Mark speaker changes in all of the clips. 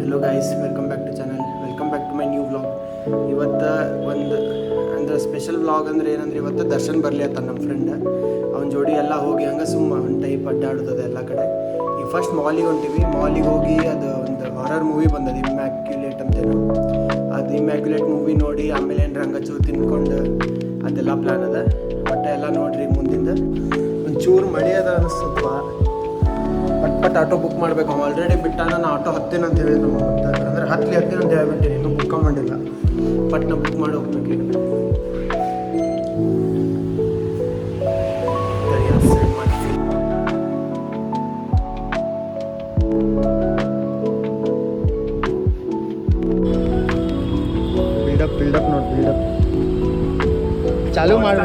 Speaker 1: Hello guys, welcome back to channel, welcome back to my new vlog. ಇವತ್ತು ಒಂದು ಅಂದ್ರೆ special vlog ಅಂದ್ರೆ ಏನಂದ್ರೆ ಇವತ್ತು ದರ್ಶನ್ ಬರಲಿ ಅಂತ ನಮ್ಮ ಫ್ರೆಂಡ್ ಅವ್ನ ಜೋಡಿ ಎಲ್ಲ ಹೋಗಿ ಹಂಗೆ ಸುಮ್ಮ ಒಂದು ಟೈಪ್ ಅಡ್ಡಾಡೋದು ಎಲ್ಲ ಕಡೆ. ಈಗ ಫಸ್ಟ್ ಮಾಲಿಗೆ ಹೊಂಟಿವಿ. ಮಾಲಿಗೆ ಹೋಗಿ ಅದು ಒಂದು ಹಾರರ್ ಮೂವಿ ಬಂದದ ಇಮ್ಯಾಕ್ಯುಲೇಟ್ ಅಂತೇನು, ಅದು ಇಮ್ಯಾಕ್ಯುಲೇಟ್ ಮೂವಿ ನೋಡಿ ಆಮೇಲೆ ಏನ್ರ ಹಂಗೆ ಚೂರು ತಿನ್ಕೊಂಡು ಅದೆಲ್ಲ ಪ್ಲ್ಯಾನ್ ಅದ. ಒಟ್ಟು ಎಲ್ಲ ನೋಡ್ರಿ ಮುಂದಿಂದ ಒಂಚೂರು ಮಳೆ ಅದ ಅನಿಸ್ತಪ್ಪ. ಪಟ್ ಆಟೋ ಬುಕ್ ಮಾಡಬೇಕು. ಅವ್ನು ಆಲ್ರೆಡಿ ಬಿಟ್ಟ, ನಾನು ಆಟೋ ಹತ್ತೇನೆ ಅಂತ ಹೇಳಿದ್ರು. ಅಂದರೆ ಹತ್ತಲಿ ಅಂತ ಹೇಳ್ಬಿಟ್ಟಿನಿ, ಇನ್ನೂ ಬುಕ್ ಮಾಡಿಲ್ಲ. ಪಟ್ನ ಬುಕ್ ಮಾಡಿ ಹೋಗ್ಬೇಕು ಈಗ. ಬಿಲ್ಡಪ್ ನೋಡಿ, ಬಿಲ್ಡಪ್ ಚಾಲೂ ಮಾಡಿ.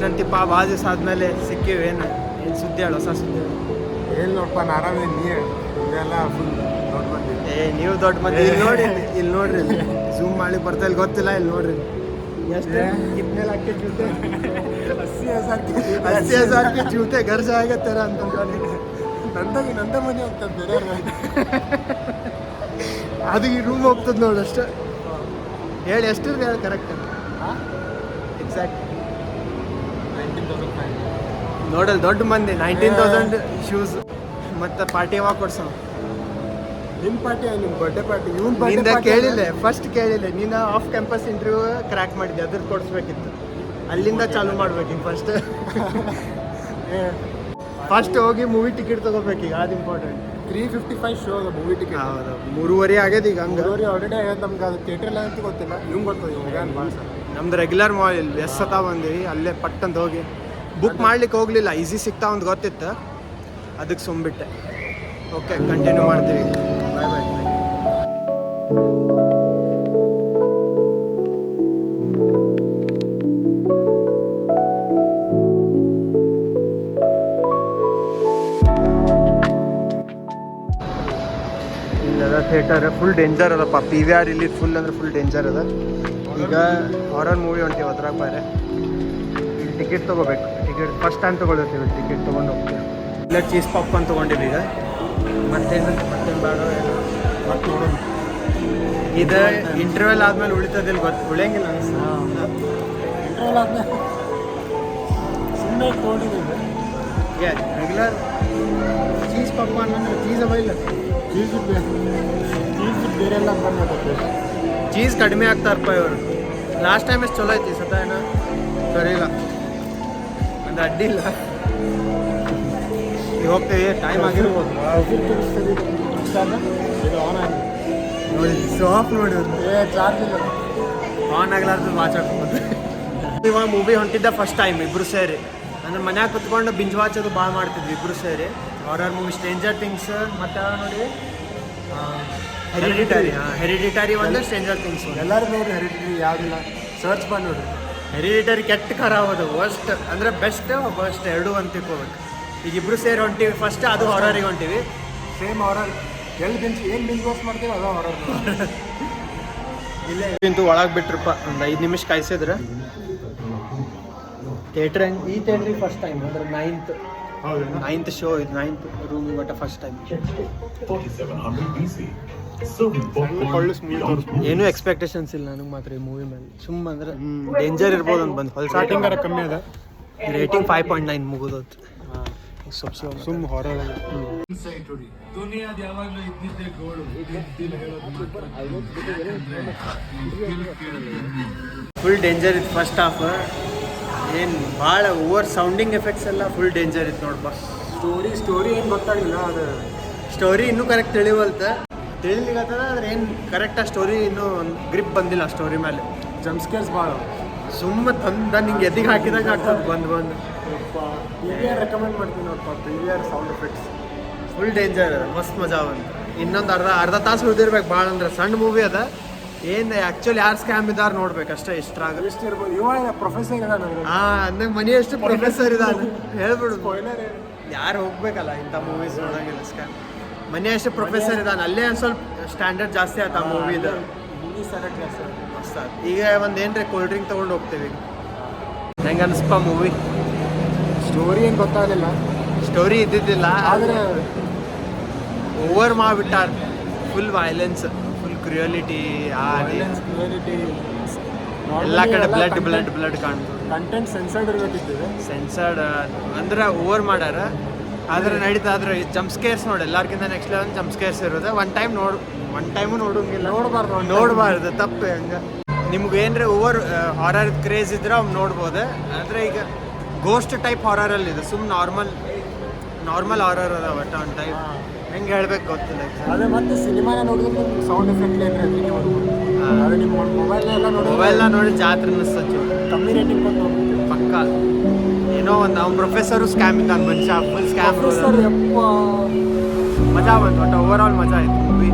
Speaker 1: ನಂತಿಪ್ಪ ಭಾಳ ದಿವಸ ಆದಮೇಲೆ ಸಿಕ್ಕಿವಿ. ಏನು ಸುದ್ದಿ ಹೇಳು, ಹೊಸ ಸುದ್ದಿ ಹೇಳು.
Speaker 2: ಏನು ನೋಡಪ್ಪ, ನಾನು ಆರಾಮಿದ್ದೀನಿ. ನೀವೆಲ್ಲ ಫುಲ್ ದೊಡ್ಡ ಮಂದಿ.
Speaker 1: ನೀವು ದೊಡ್ಡ ಮಂದಿ. ಇಲ್ಲಿ ನೋಡಿ, ಇಲ್ಲಿ ನೋಡ್ರಿ, ಝೂಮ್ ಮಾಡಿ ಬರ್ತಾ ಇಲ್ಲಿ ಗೊತ್ತಿಲ್ಲ. ಇಲ್ಲಿ ನೋಡ್ರಿ ಎಷ್ಟು ಕಿತ್ನೆ ಲಾಖ ಜೂತೆ, 80,000 के जूते घर जाएगा तेरा ಅಂತ
Speaker 2: ನಂದ ಮನೆ ಹೋಗ್ತದೆ ಬೇರೆ.
Speaker 1: ಅದು ಈ ರೂಮ್ ಹೋಗ್ತದೆ ನೋಡಿ ಅಷ್ಟೇ. ಹೇಳಿ ಎಷ್ಟು ಹೇಳಿ ಕರೆಕ್ಟ್ ಎಕ್ಸಾಕ್ಟ್.
Speaker 2: 19,000
Speaker 1: ನೋಡಲ್ ದೊಡ್ಡ ಮಂದಿ 19,000 ಶೂಸ್. ಮತ್ತು ಪಾರ್ಟಿ ಯಾವಾಗ ಕೊಡ್ಸೋ?
Speaker 2: ನಿನ್ನ ಪಾರ್ಟಿ, ನಿಮ್ಮ ಬರ್ಡೇ ಪಾರ್ಟಿ. ಇವನ್
Speaker 1: ನಿಂದ ಕೇಳಿಲ್ಲ, ಫಸ್ಟ್ ಕೇಳಿಲ್ಲ. ನೀನು ಆಫ್ ಕ್ಯಾಂಪಸ್ ಇಂಟರ್ವ್ಯೂ ಕ್ರ್ಯಾಕ್ ಮಾಡಿದ್ದೆ, ಅದ್ರದ್ದು ಕೊಡಿಸ್ಬೇಕಿತ್ತು. ಅಲ್ಲಿಂದ ಚಾಲೂ ಮಾಡ್ಬೇಕೀಗ. ಫಸ್ಟ್ ಹೋಗಿ ಮೂವಿ ಟಿಕೆಟ್ ತೊಗೋಬೇಕೀಗ, ಅದು ಇಂಪಾರ್ಟೆಂಟ್.
Speaker 2: 355 ಶೋ ಅದ ಮೂವಿ ಟಿಕೆಟ್.
Speaker 1: ಹೌದು, 3:30 ಆಗ್ಯದ ಈಗ. ಹಂಗೆ
Speaker 2: ಆಲ್ರೆಡಿ ಆಗ್ಯದ. ನಮ್ಗೆ ಅದು ಥಿಯೇಟರ್ ಎಲ್ಲ ಅಂತ ಗೊತ್ತಿಲ್ಲ. ಇವ್ನು ಗೊತ್ತದ ಇವಾಗ ಭಾಳ ಸರ್.
Speaker 1: ನಮ್ದು ರೆಗ್ಯುಲರ್ ಮಾಲ್ ಇಲ್ಲಿ ಎಸ್ ಬಂದೀವಿ. ಅಲ್ಲೇ ಪಟ್ಟಂತ ಹೋಗಿ ಬುಕ್ ಮಾಡ್ಲಿಕ್ಕೆ ಹೋಗ್ಲಿಲ್ಲ, ಈಸಿ ಸಿಗ್ತಾ ಒಂದು ಗೊತ್ತಿತ್ತು, ಅದಕ್ಕೆ ಸುಮ್ಬಿಟ್ಟೆ. ಓಕೆ, ಕಂಟಿನ್ಯೂ ಮಾಡ್ತೀವಿ. ಬಾಯ್ ಬಾಯ್. ಇಲ್ಲದ ಥಿಯೇಟರ್ ಫುಲ್ ಡೇಂಜರ್ ಅದಪ್ಪ. PVR ಇಲ್ಲಿ ಫುಲ್ ಅಂದ್ರೆ ಫುಲ್ ಡೇಂಜರ್ ಅದ. ಈಗ ಹಾರರ್ ಮೂವಿ ಹೊಂಟೀವಿ, ಅದ್ರಾಗ ಬೇರೆ ಇಲ್ಲಿ ಟಿಕೆಟ್ ತೊಗೋಬೇಕು. ಟಿಕೆಟ್ ಫಸ್ಟ್ ಟೈಮ್ ತೊಗೊಳ್ತೀವಿ, ಟಿಕೆಟ್ ತೊಗೊಂಡು ಹೋಗ್ತೀವಿ. ಇಲ್ಲ ಚೀಸ್ ಪಾಪ್ಕಾರ್ನ್ ತೊಗೊಂಡಿವಿ ಈಗ. ಮತ್ತೇನು ಬೇಡ
Speaker 2: ಮತ್ತೆ ನೋಡೋಣ.
Speaker 1: ಇದು ಇಂಟರ್ವೆಲ್ ಆದ್ಮೇಲೆ ಉಳಿತದಿಲ್ಲ, ಉಳಿಯಂಗಿಲ್ಲ ಅನಿಸ್ತು.
Speaker 2: ಇಂಟರ್ವಲ್ ಆದ್ಮೇಲೆ ಸುಮ್ಮನೆ ತೊಗೊಂಡಿದ್ದೀವಿ.
Speaker 1: ರೆಗ್ಯುಲರ್ ಚೀಸ್ ಪಾಪ್ಕಾರ್ನ್ ಅಂದ್ರೆ ಚೀಸ್ ಅವ ಇಲ್ಲ,
Speaker 2: ಚೀಸ್ ಬೇರೆ ಎಲ್ಲ ಬಂದ್ಬಿಟ್ಟು
Speaker 1: ಚೀಸ್ ಕಡಿಮೆ ಆಗ್ತಾರಪ್ಪ ಇವರು. ಲಾಸ್ಟ್ ಟೈಮ್ ಎಷ್ಟು ಚಲೋ ಐತಿ, ಸತ ಏನೋ ಸರಿ ಇಲ್ಲ, ಒಂದು ಅಡ್ಡಿ ಇಲ್ಲ. ಈಗ ಹೋಗ್ತೀವಿ, ಟೈಮ್ ಆಗಿರ್ಬೋದು.
Speaker 2: ಇದು ಆನ್ ಆಗಿ
Speaker 1: ನೋಡಿ, ಸಾಫ್ಟ್ ನೋಡಿ,
Speaker 2: ಚಾರ್ಜ್ ಇಲ್ಲ,
Speaker 1: ಆನ್ ಆಗ್ಲಾರ್ದು ವಾಚಾಡ್ಕೊಂಡು. ಇವಾಗ ಮೂವಿ ಹೊಂಟಿದ್ದ ಫಸ್ಟ್ ಟೈಮ್ ಇಬ್ಬರು ಸೇರಿ. ಅಂದ್ರೆ ಮನ್ಯಾಗ ಕುತ್ಕೊಂಡು ಬಿಂಜ್ ವಾಚೋದು ಭಾಳ ಮಾಡ್ತಿದ್ವಿ ಇಬ್ಬರು ಸೇರಿ. ಹಾರರ್ ಮೂವಿ ಸ್ಟ್ರೇಂಜರ್ ಥಿಂಗ್ಸ್ ಮತ್ತು ನೋಡಿ ಹೆರಿಡಿಟರಿ ಒಂದು, ಸ್ಟ್ರೇಂಜರ್ ಥಿಂಗ್ಸ್ ಒಂದು.
Speaker 2: ಎಲ್ಲರೂ ನೋಡ್ರಿ ಹೆರಿಡಿಟರಿ ಯಾವುದಿಲ್ಲ, ಸರ್ಚ್ ಮಾಡಿ ನೋಡ್ರಿ.
Speaker 1: ಹೆರಿಡಿಟರಿ ಕೆಟ್ಟ ಖರಾಬ್ ಅದು, ವರ್ಸ್ಟ್ ಅಂದರೆ ಬೆಸ್ಟ್ ವರ್ಸ್ಟ್ ಎರಡೂ ಅಂತ ತಿಳ್ಕೊಬೇಕು. ಈಗ ಇಬ್ಬರು ಸೇರಿ ಹೊಂಟಿವಿ ಫಸ್ಟ್, ಅದು ಹಾರರಿಗೆ ಹೊಂಟಿವಿ.
Speaker 2: ಸೇಮ್ ಹಾರರ್ ಎಲ್ಲಿ ಏನು ಬಿಂಜ್ ವಾಚ್ ಮಾಡ್ತೀವಿ ಅದು ಹಾರರ್.
Speaker 1: ಇಲ್ಲೇ ಇಂತೂ ಒಳಗೆ ಬಿಟ್ರಪ್ಪ, ಒಂದು 5 ನಿಮಿಷ ಕಾಯಿಸಿದ್ರೆ ಥಿಯೇಟ್ರ್. ಈ ಥಿಯೇಟ್ರಿಗೆ ಫಸ್ಟ್ ಟೈಮ್ ಅಂದ್ರೆ 9th ಶೋ ಇದು, 9th ರೂಮ್ ಇವತ್ತ ಫಸ್ಟ್ ಟೈಮ್. ಏನೂ ಎಕ್ಸ್ಪೆಕ್ಟೇಷನ್ಸ್ ಇಲ್ಲ ನನಗೆ ಮಾತ್ರ ಈ ಮೂವಿ ಮೇಲೆ. ಸುಮ್ಮ ಅಂದ್ರೆ ಡೇಂಜರ್ ಇರ್ಬೋದು ಅಂತ ಬಂದು ಹೊಲ.
Speaker 2: ಸ್ಟಾರ್ಟಿಂಗ್ ಕಮ್ಮಿ ಅದ,
Speaker 1: ರೇಟಿಂಗ್ 5.9 ಮುಗಿದೋದು.
Speaker 2: ಸುಮ್ಮ ಹಾರರ್.
Speaker 1: ಫುಲ್ ಡೇಂಜರ್ ಇತ್ತು ಫಸ್ಟ್ ಹಾಫ್. ಏನು ಭಾಳ ಓವರ್ ಸೌಂಡಿಂಗ್ ಎಫೆಕ್ಟ್ಸ್ ಎಲ್ಲ ಫುಲ್ ಡೇಂಜರ್ ಇತ್ತು ನೋಡಪ್ಪ.
Speaker 2: ಸ್ಟೋರಿ ಏನು ಗೊತ್ತಾಗಿಲ್ಲ. ಅದು
Speaker 1: ಸ್ಟೋರಿ ಇನ್ನೂ ಕರೆಕ್ಟ್ ತಿಳಿಲಿಕ್ಕತ್ತದ, ಆದ್ರೆ ಏನು ಕರೆಕ್ಟಾಗಿ ಸ್ಟೋರಿ ಇನ್ನೂ ಒಂದು ಗ್ರಿಪ್ ಬಂದಿಲ್ಲ ಸ್ಟೋರಿ ಮೇಲೆ.
Speaker 2: ಜಂಪ್ಸ್ಕೇರ್ಸ್ ಭಾಳ
Speaker 1: ಸುಮ್ಮ ತಂದ ನಿಂಗೆ ಎದಿಗೆ ಹಾಕಿದಾಗ ಆಗ್ತದೆ ಬಂದು.
Speaker 2: PVR ರೆಕಮೆಂಡ್ ಮಾಡ್ತೀನಿ ನೋಡಪ್ಪ. PVR sound effects
Speaker 1: full danger ಅದ, ಮಸ್ತ್ ಮಜಾ ಅವಂತ. ಇನ್ನೊಂದು ಅರ್ಧ ತಾಸು ಉಳಿದಿರ್ಬೇಕು ಭಾಳ. ಅಂದ್ರೆ ಸಣ್ಣ ಮೂವಿ ಅದ. ಏನು ಆ್ಯಕ್ಚುಲಿ ಯಾರು ಸ್ಕ್ಯಾಮ್ ಇದ್ದಾರೆ ನೋಡ್ಬೇಕು ಅಷ್ಟೇ. ಎಷ್ಟ್ರಾಗ
Speaker 2: ಎಷ್ಟು ಇರ್ಬೋದು. ಇವಾಗ ಪ್ರೊಫೆಸರ್ ಇದ್ದಾನೆ.
Speaker 1: ಅಂದಂಗೆ ಮನೆ ಎಷ್ಟು ಪ್ರೊಫೆಸರ್ ಇದ್ದಾನೆ ಹೇಳ್ಬಿಡು.
Speaker 2: ಸ್ಪಾಯ್ಲರ್
Speaker 1: ಯಾರು ಹೋಗ್ಬೇಕಲ್ಲ ಇಂಥ ಮೂವೀಸ್ ನೋಡೋಂಗಿಲ್ಲ. ಸ್ಕ್ಯಾಮ್ ಮನೆ ಅಷ್ಟು ಪ್ರೊಫೆಸರ್ ಇದ್ದಾನೆ. ಅಲ್ಲೇ ಒಂದು ಸ್ವಲ್ಪ ಸ್ಟ್ಯಾಂಡರ್ಡ್ ಜಾಸ್ತಿ ಆಯ್ತು ಆ ಮೂವಿದು.
Speaker 2: ಮೂವಿ ಸೆಲೆಕ್ಟ್ ಜಾಸ್ತಿ
Speaker 1: ಮಸ್ತ್. ಈಗ ಒಂದು ಏನ್ರಿ ಕೋಲ್ಡ್ ಡ್ರಿಂಕ್ ತೊಗೊಂಡು ಹೋಗ್ತೀವಿ. ಹೆಂಗೆ ಅನಿಸ್ಪ ಮೂವಿ?
Speaker 2: ಸ್ಟೋರಿ ಏನು ಗೊತ್ತಾಗಲಿಲ್ಲ,
Speaker 1: ಸ್ಟೋರಿ ಇದ್ದಿದ್ದಿಲ್ಲ,
Speaker 2: ಆದರೆ
Speaker 1: ಓವರ್ ಮಾಡಿಬಿಟ್ಟಾರ. ಫುಲ್ ವೈಲೆನ್ಸ್, ಫುಲ್ ಕ್ರಿಯಾಲಿಟಿ, ಎಲ್ಲ ಕಡೆ ಬ್ಲಡ್ ಕಾಣ್ತು.
Speaker 2: ಕಂಟೆಂಟ್ ಸೆನ್ಸರ್ಡ್ ಇರಬೇಕಿದ್ದೇವೆ.
Speaker 1: ಸೆನ್ಸರ್ಡ್ ಅಂದ್ರೆ ಓವರ್ ಮಾಡ್ಯಾರ. ಆದ್ರೆ ನಡೀತಾ, ಆದ್ರೆ ಜಂಪ್ ಸ್ಕೇರ್ಸ್ ನೋಡಿ, ಎಲ್ಲರಿಗಿಂತ ನೆಕ್ಸ್ಟ್ ಲೆವೆಲ್ ಜಂಪ್ ಸ್ಕೇರ್ಸ್ ಇರೋದು. ಒನ್ ಟೈಮು ನೋಡೋಂಗಿಲ್ಲ, ನೋಡಬಾರ್ದು, ತಪ್ಪೆ ಹಂಗೆ. ನಿಮ್ಗೆ ಏನ್ರೆ ಓವರ್ ಹಾರರ್ ಕ್ರೇಜ್ ಇದ್ರೆ ಅವ್ನು ನೋಡ್ಬೋದು. ಆದರೆ ಈಗ ಗೋಸ್ಟ್ ಟೈಪ್ ಹಾರರಲ್ಲಿ ಇದೆ, ಸುಮ್ಮನೆ ನಾರ್ಮಲ್ ಹಾರರ್ ಅದ. ಒಟ್ಟ ಒಂದು ಟೈಪ್ ಹೆಂಗೆ ಹೇಳ್ಬೇಕು ಗೊತ್ತಿಲ್ಲ.
Speaker 2: ಅದೇ ಮತ್ತೆ ಸಿನಿಮಾನ ನೋಡಿದ್ರೆ ನಿಮ್ಗೆ ಸೌಂಡ್ ಎಫೆಕ್ಟ್ ಹೆದರಿಕೆ ಬರ್ಬೋದು. ಅದೇ ನಿಮ್ಮ ಮೊಬೈಲ್ನ
Speaker 1: ನೋಡಿ ಜಾತ್ರೆ ಅನ್ನಿಸ್ತದೆ.
Speaker 2: ಕಮ್ಮಿ ರೇಟಿಂಗ್ ಕೊಟ್ಟು ಹೋಗ್ತೀವಿ
Speaker 1: ಪಕ್ಕ. ಏನೋ ಒಂದು ಅವ್ನ ಪ್ರೊಫೆಸರು ಸ್ಕ್ಯಾಮಿಂಗ್ ಆದ ಮನುಷ್ಯ, ಫುಲ್ ಸ್ಕ್ಯಾಮ್. ಮಜಾ ಬಂತು, ಒಟ್ಟು ಓವರ್ ಆಲ್ ಮಜಾ ಆಯ್ತು ಮೂವಿ.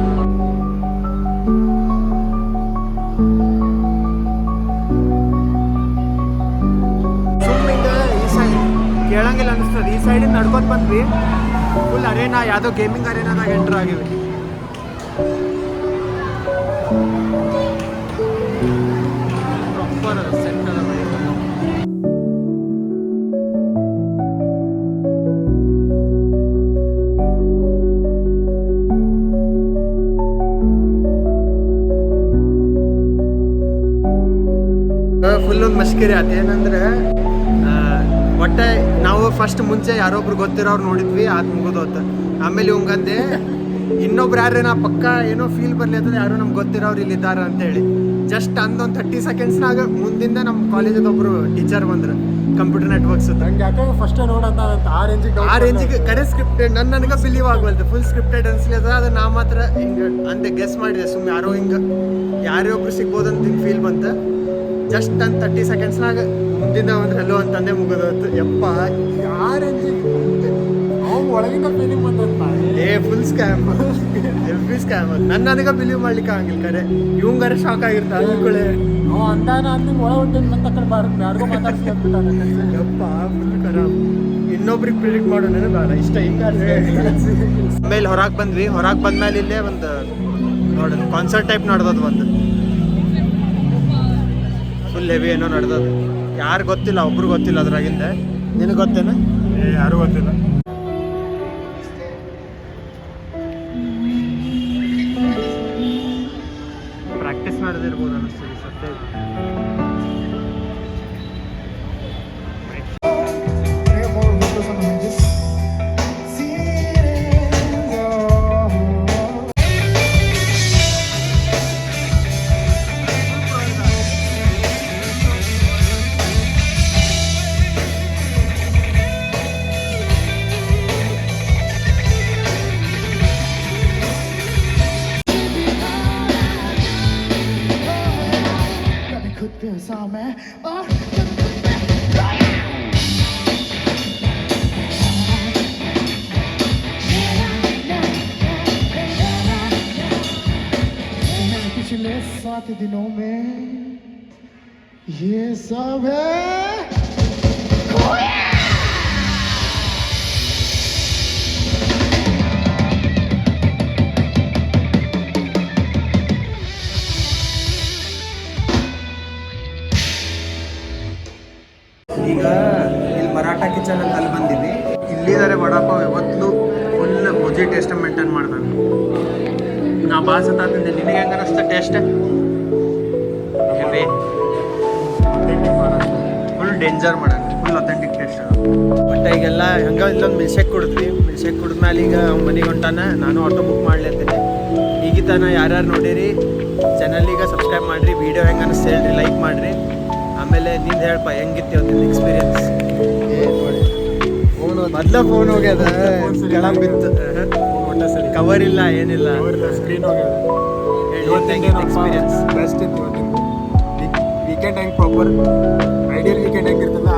Speaker 1: ಸುಮ್ಮಿಂದ ಈ ಸೈಡ್ ಕೇಳಂಗಿಲ್ಲ ಅನಿಸ್ತದೆ. ಈ ಸೈಡಿಂದ ನಡ್ಕೊಂಡು ಬಂದ್ವಿ, ಫುಲ್ ಅರೇನಾ, ಯಾವುದೋ ಗೇಮಿಂಗ್ ಅರೇನಾದಾಗ ಎಂಟ್ರ್ ಆಗಿವಿ. ಪ್ರಾಪರ್ ಸೆಟ್ ಅದ ಬರೀ. ಫುಲ್ ಒಂದು ಮಸ್ಕರಿ ಆಯ್ತು. ಏನಂದ್ರೆ ಒಟ್ಟೆ ನಾವು ಫಸ್ಟ್ ಮುಂಚೆ ಯಾರೊಬ್ರು ಗೊತ್ತಿರೋರು ನೋಡಿದ್ವಿ, ಅದು ಮುಗಿದೋತ. ಆಮೇಲೆ ಇವಂಗಂದೆ ಇನ್ನೊಬ್ರು ಯಾರೇನ ಪಕ್ಕ ಏನೋ ಫೀಲ್ ಬರಲಿ ಅಂತಂದ್ರೆ ಯಾರೋ ನಮ್ಗೆ ಗೊತ್ತಿರೋರು ಇಲ್ಲಿದ್ದಾರೆ ಅಂತೇಳಿ ಜಸ್ಟ್ ಅಂದೊಂದು 30 ಸೆಕೆಂಡ್ಸ್ನಾಗ ಮುಂದಿಂದ ನಮ್ಮ ಕಾಲೇಜದ ಒಬ್ರು ಟೀಚರ್ ಬಂದ್ರು, ಕಂಪ್ಯೂಟರ್ ನೆಟ್ವರ್ಕ್ಸ್.
Speaker 2: ನಂಗೆ ಯಾಕೆ ಫಸ್ಟ್ ನೋಡೋಂತ ಆ
Speaker 1: ರೇಂಜಿಗೆ ಕಡೆ ಸ್ಕ್ರಿಪ್ಟೆಡ್ ನನಗೆ ಬಿಲೀವ್ ಆಗವಲ್ತು. ಫುಲ್ ಸ್ಕ್ರಿಪ್ಟೆಡ್ ಅನ್ಸ್ಲಿದ. ಅದು ನಾ ಮಾತ್ರ ಹಿಂಗೆ ಅಂದೆ ಗೆಸ್ ಮಾಡಿದೆ, ಸುಮ್ಮನೆ ಯಾರೋ ಹಿಂಗೆ ಯಾರೊಬ್ರು ಸಿಗ್ಬೋದಂತ ಹಿಂಗೆ ಫೀಲ್ ಬಂತು. ಜಸ್ಟ್ ಒಂದು 30 ಸೆಕೆಂಡ್ಸ್ನಾಗ ಮುಂದಿಂದ ಒಂದು ಹೆಲೋ ಅಂತಂದೆ ಮುಗಿದೋತು. ಯಪ್ಪ
Speaker 2: ಅವ್ನು ಒಳಗಿಂದ ಫೀಲಿಂಗ್ ಬಂದಂತ
Speaker 1: ಫುಲ್ ಸ್ಕ್ಯಾಮ್, ಎವ್ರಿ ಸ್ಕ್ಯಾಮ್. ನನಗೆ ಬಿಲೀವ್ ಮಾಡ್ಲಿಕ್ಕೆ ಆಗಿಲ್ಲ. ಕರೆ ಇವಂಗಾರೆ ಶಾಕ್ ಆಗಿರ್ತಾರೆ ಅನ್ಕೊಳ್ಳೆ.
Speaker 2: ಅಂದಾನ ಅಂದಂಗೆ ಒಳ ಹೊಂಟೇನು ಮತ್ತೆ ಕಡೆ ಯಾರಿಗೋ ಮಾತಾಡ್ಸ್ಕೊಂಡ್ಬಿಟ್ಟಾನೆ.
Speaker 1: ಯಪ್ಪ ಫುಲ್ ಖರಾಬ್. ಇನ್ನೊಬ್ರಿಗೆ ಪ್ರಿಡಿಕ್ಟ್ ಮಾಡೋಣ ಬೇಡ, ಇಷ್ಟ ಹಿಂಗೆ. ಆಮೇಲೆ ಹೊರಗೆ ಬಂದ್ವಿ. ಹೊರಗೆ ಬಂದ್ಮೇಲೆ ಇಲ್ಲೇ ಒಂದು ನೋಡೋದು ಕಾನ್ಸರ್ಟ್ ಟೈಪ್ ನಡೆದದು. ಒಂದು ಫುಲ್ ಹೆವಿ ಏನೋ ನಡೆದದು. ಯಾರು ಗೊತ್ತಿಲ್ಲ, ಒಬ್ರು ಗೊತ್ತಿಲ್ಲ ಅದ್ರಾಗಿಂದ. ನಿನಗೆ ಗೊತ್ತೇನು?
Speaker 2: ಯಾರು ಗೊತ್ತಿಲ್ಲ.
Speaker 1: ಪ್ರಾಕ್ಟೀಸ್ ಮಾಡಿದಿರ್ಬೋದು ಅನ್ನಿಸ್ತದೆ ಸತ್ಯ.
Speaker 2: पिछले 7 दिनों में ये सब है।
Speaker 1: ಈಗ ಇಲ್ಲಿ ಮರಾಠ ಕಿಚನ್ ಅಂತ ಅಲ್ಲಿ ಬಂದಿವಿ. ಇಲ್ಲಿದ್ದಾರೆ ವಡಾಪಾವ್ ಯಾವತ್ತೂ ಫುಲ್ ಬುಜಿ ಟೇಸ್ಟ್ ಮೇಂಟೈನ್ ಮಾಡ್ತಾನೆ. ನಾ ಭಾಳ ಸತ ತಿಂದೆ. ನಿನಗೆ ಹೆಂಗೆ ಅನ್ನಿಸ್ತ ಟೇಸ್ಟ್? ಹೆವಿ ಫುಲ್ ಡೇಂಜರ್ ಮಾಡೋಣ, ಫುಲ್ ಅಥೆಂಟಿಕ್ ಟೇಸ್ಟ್. ಬಟ್ ಈಗೆಲ್ಲ ಹಂಗೆ ಇಲ್ಲೊಂದು ಮಿಲ್ಶೇಕ್ ಕುಡಿದ್ವಿ. ಮಿಲ್ಶೇಕ್ ಕುಡಿದ್ಮೇಲೆ ಈಗ ಮನೆಗೆ ಹೊಂಟಾನ. ನಾನು ಆಟೋ ಬುಕ್ ಮಾಡ್ಲತ್ತೀನಿ. ಈಗ ತನ ಯಾರ್ಯಾರು ನೋಡಿರಿ ಚಾನಲಿಗೆ ಸಬ್ಸ್ಕ್ರೈಬ್ ಮಾಡಿರಿ. ವೀಡಿಯೋ ಹೆಂಗೆ ಅನ್ನಿಸ್ತು ಹೇಳ್ರಿ, ಲೈಕ್ ಮಾಡಿರಿ. ಆಮೇಲೆ ನಿಂದು ಹೇಳಪ್ಪ ಹೆಂಗಿತ್ತು ಇವತ್ತಿನ ಎಕ್ಸ್ಪೀರಿಯನ್ಸ್? ಮೊದಲ ಫೋನ್ ಹೋಗ್ಯದ, ಕೆಳಗೆ ಬಿತ್ತು, ಕವರ್ ಇಲ್ಲ, ಏನಿಲ್ಲ,
Speaker 2: ಸ್ಕ್ರೀನ್ ಹೋಗ್ಯದ.
Speaker 1: ಎಕ್ಸ್ಪೀರಿಯನ್ಸ್
Speaker 2: ಬೆಸ್ಟ್ ಇತ್ತು ಇವತ್ತಿನ ವೀಕೆಂಡ್. ಹೆಂಗೆ ಪ್ರಾಪರ್ ಐಡಿಯಲ್ ವೀಕೆಂಡ್ ಹೆಂಗಿರ್ತದ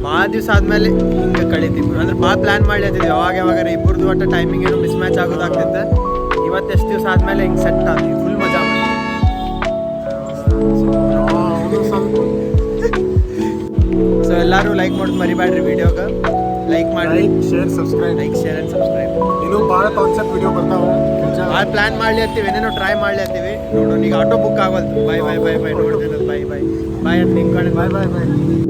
Speaker 1: ಭಾಳ ದಿವಸ ಆದಮೇಲೆ ಹಿಂಗೆ ಕಳೀತೀವಿ. ಅಂದ್ರೆ ಭಾಳ ಪ್ಲ್ಯಾನ್ ಮಾಡ್ಲತ್ತಿದ್ವಿ ಯಾವಾಗ ಇಬ್ಬರದು ಒಟ್ಟು ಟೈಮಿಂಗ್ ಏನೋ ಮಿಸ್ ಮ್ಯಾಚ್ ಆಗೋದಾಗ್ತಿತ್ತು. ಇವತ್ತು ಎಷ್ಟು ದಿವಸ ಆದಮೇಲೆ ಹಿಂಗೆ ಸೆಟ್ ಆಗ್ತೀವಿ. ಫುಲ್ ಮಜಾ ಮಾಡಿ. ಸೊ ಎಲ್ಲರೂ ಲೈಕ್ ಮಾಡೋದು ಮರಿಬೇಡ್ರಿ. ವಿಡಿಯೋಗೆ ಲೈಕ್ ಮಾಡಿ,
Speaker 2: ಶೇರ್, ಸಬ್ಸ್ಕ್ರೈಬ್. ಇನ್ನೂ ಭಾಳ ಕಾನ್ಸೆಪ್ಟ್ ವಿಡಿಯೋ ಬರ್ತಾವೆ.
Speaker 1: ಭಾಳ ಪ್ಲ್ಯಾನ್ ಮಾಡ್ಲತ್ತೀವಿ, ಏನೇನೋ ಟ್ರೈ ಮಾಡ್ಲತ್ತೀವಿ. ನೋಡೋಣ. ಈಗ ಆಟೋ ಬುಕ್ ಆಗೋಲ್ತು. ಬಾಯ್ ನೋಡ್ತೀನಿ. ಬಾಯ್ ಅಂತ ನಿಂಗೆ ಬಾಯ್.